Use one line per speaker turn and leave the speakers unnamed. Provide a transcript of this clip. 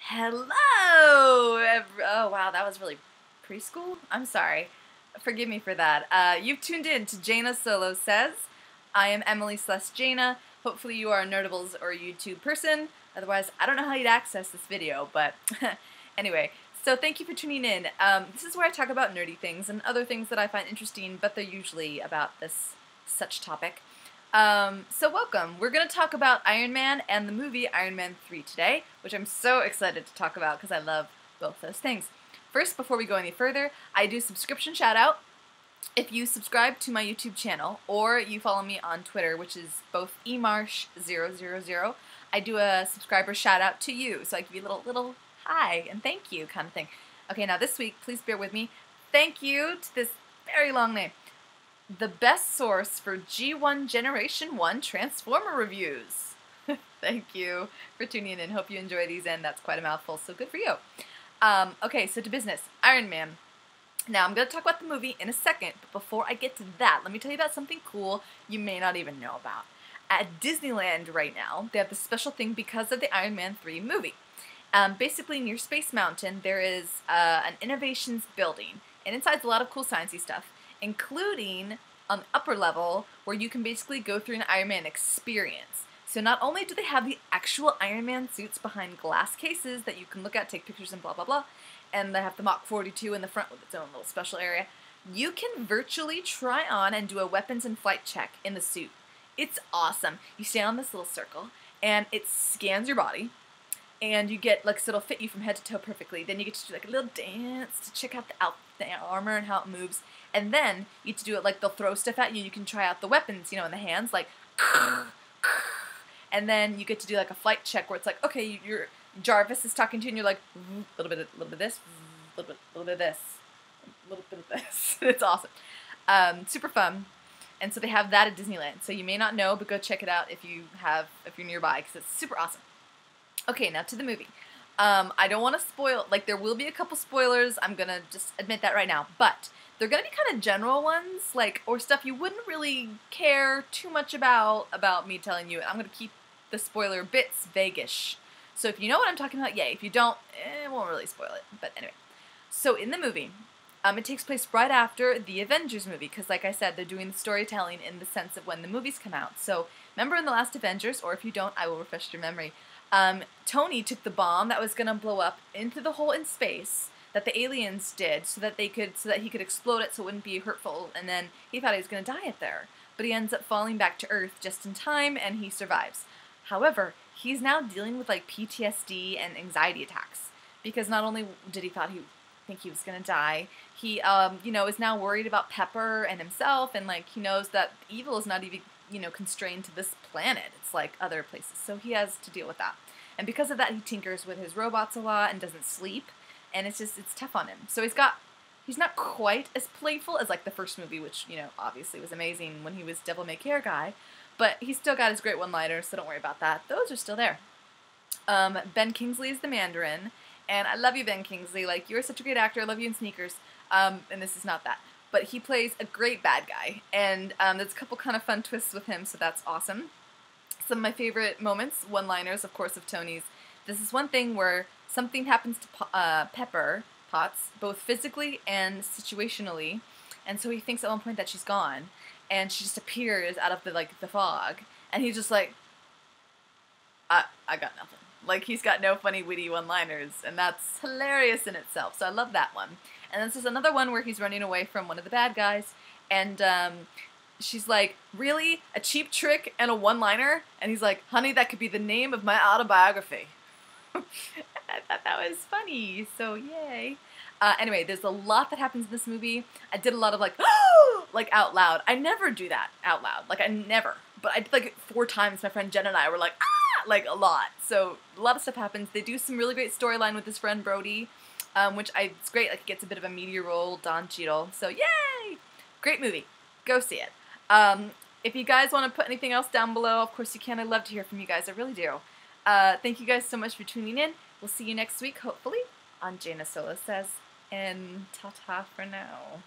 Hello! Oh, wow, that was really preschool? I'm sorry. Forgive me for that. You've tuned in to Jaina Solo Says. I am Emily/Jaina. Hopefully you are a Nerdables or YouTube person. Otherwise, I don't know how you'd access this video, but anyway. So thank you for tuning in. This is where I talk about nerdy things and other things that I find interesting, but they're usually about this such topic. So welcome. We're going to talk about Iron Man and the movie Iron Man 3 today, which I'm so excited to talk about because I love both those things. First, before we go any further, I do subscription shout out. If you subscribe to my YouTube channel or you follow me on Twitter, which is both emarsh000, I do a subscriber shout out to you. So I give you a little hi and thank you kind of thing. Okay, now this week, please bear with me. Thank you to this very long name. The best source for G1 Generation 1 Transformer reviews. Thank you for tuning in. Hope you enjoy these, and that's quite a mouthful, so good for you. Okay, so to business. Iron Man. Now, I'm going to talk about the movie in a second, but before I get to that, let me tell you about something cool you may not even know about. At Disneyland right now, they have this special thing because of the Iron Man 3 movie. Basically, near Space Mountain, there is an innovations building, and inside's a lot of cool sciencey stuff, including on the upper level where you can basically go through an Iron Man experience. So not only do they have the actual Iron Man suits behind glass cases that you can look at, take pictures and blah blah blah, and they have the Mach 42 in the front with its own little special area, you can virtually try on and do a weapons and flight check in the suit. It's awesome. You stand on this little circle and it scans your body, and you get, like, so it'll fit you from head to toe perfectly. Then you get to do, like, a little dance to check out the armor and how it moves. And then you get to do it, like, they'll throw stuff at you. You can try out the weapons, you know, in the hands, like, and then you get to do, like, a flight check where it's like, okay, Jarvis is talking to you, and you're like, a little bit of this, a little bit of this, a little bit of this. It's awesome. Super fun. And so they have that at Disneyland. So you may not know, but go check it out if you're nearby, because it's super awesome. Okay, now to the movie. I don't want to spoil, like, there will be a couple spoilers, I'm gonna just admit that right now, but they're gonna be kind of general ones, like, or stuff you wouldn't really care too much about me telling you. I'm gonna keep the spoiler bits vague-ish. So if you know what I'm talking about, yay. If you don't, it won't really spoil it. But anyway, so in the movie, it takes place right after the Avengers movie, because like I said, they're doing the storytelling in the sense of when the movies come out. So remember in the last Avengers, or if you don't, I will refresh your memory, Tony took the bomb that was going to blow up into the hole in space that the aliens did so that he could explode it so it wouldn't be hurtful, and then he thought he was going to die up there. But he ends up falling back to Earth just in time, and he survives. However, he's now dealing with, like, PTSD and anxiety attacks, because not only did he think he was going to die, he, you know, is now worried about Pepper and himself, and, like, he knows that evil is not even, you know, constrained to this planet. It's like other places. So he has to deal with that. And because of that, he tinkers with his robots a lot and doesn't sleep. And it's tough on him. So he's not quite as playful as, like, the first movie, which, you know, obviously was amazing when he was Devil May Care guy. But he's still got his great one-liners, so don't worry about that. Those are still there. Ben Kingsley is the Mandarin. And I love you, Ben Kingsley. Like, you're such a great actor. I love you in Sneakers. And this is not that. But he plays a great bad guy, and there's a couple kind of fun twists with him, so that's awesome. Some of my favorite moments, one-liners, of course, of Tony's. This is one thing where something happens to Pepper Potts, both physically and situationally, and so he thinks at one point that she's gone, and she just appears out of the fog, and he's just like, I got nothing. Like, he's got no funny, witty one-liners, and that's hilarious in itself, so I love that one. And this is another one where he's running away from one of the bad guys, and she's like, really? A cheap trick and a one-liner? And he's like, honey, that could be the name of my autobiography. I thought that was funny, so yay. Anyway, there's a lot that happens in this movie. I did a lot of, like, like, out loud. I never do that out loud. Like, I never. But I did, like, 4 times. My friend Jen and I were like, like, a lot. So a lot of stuff happens. They do some really great storyline with his friend Brody, it's great. Like, it gets a bit of a meteor role, Don Cheadle. So yay! Great movie. Go see it. If you guys want to put anything else down below, of course you can. I'd love to hear from you guys. I really do. Thank you guys so much for tuning in. We'll see you next week, hopefully, on Jaina Solo Says. And ta-ta for now.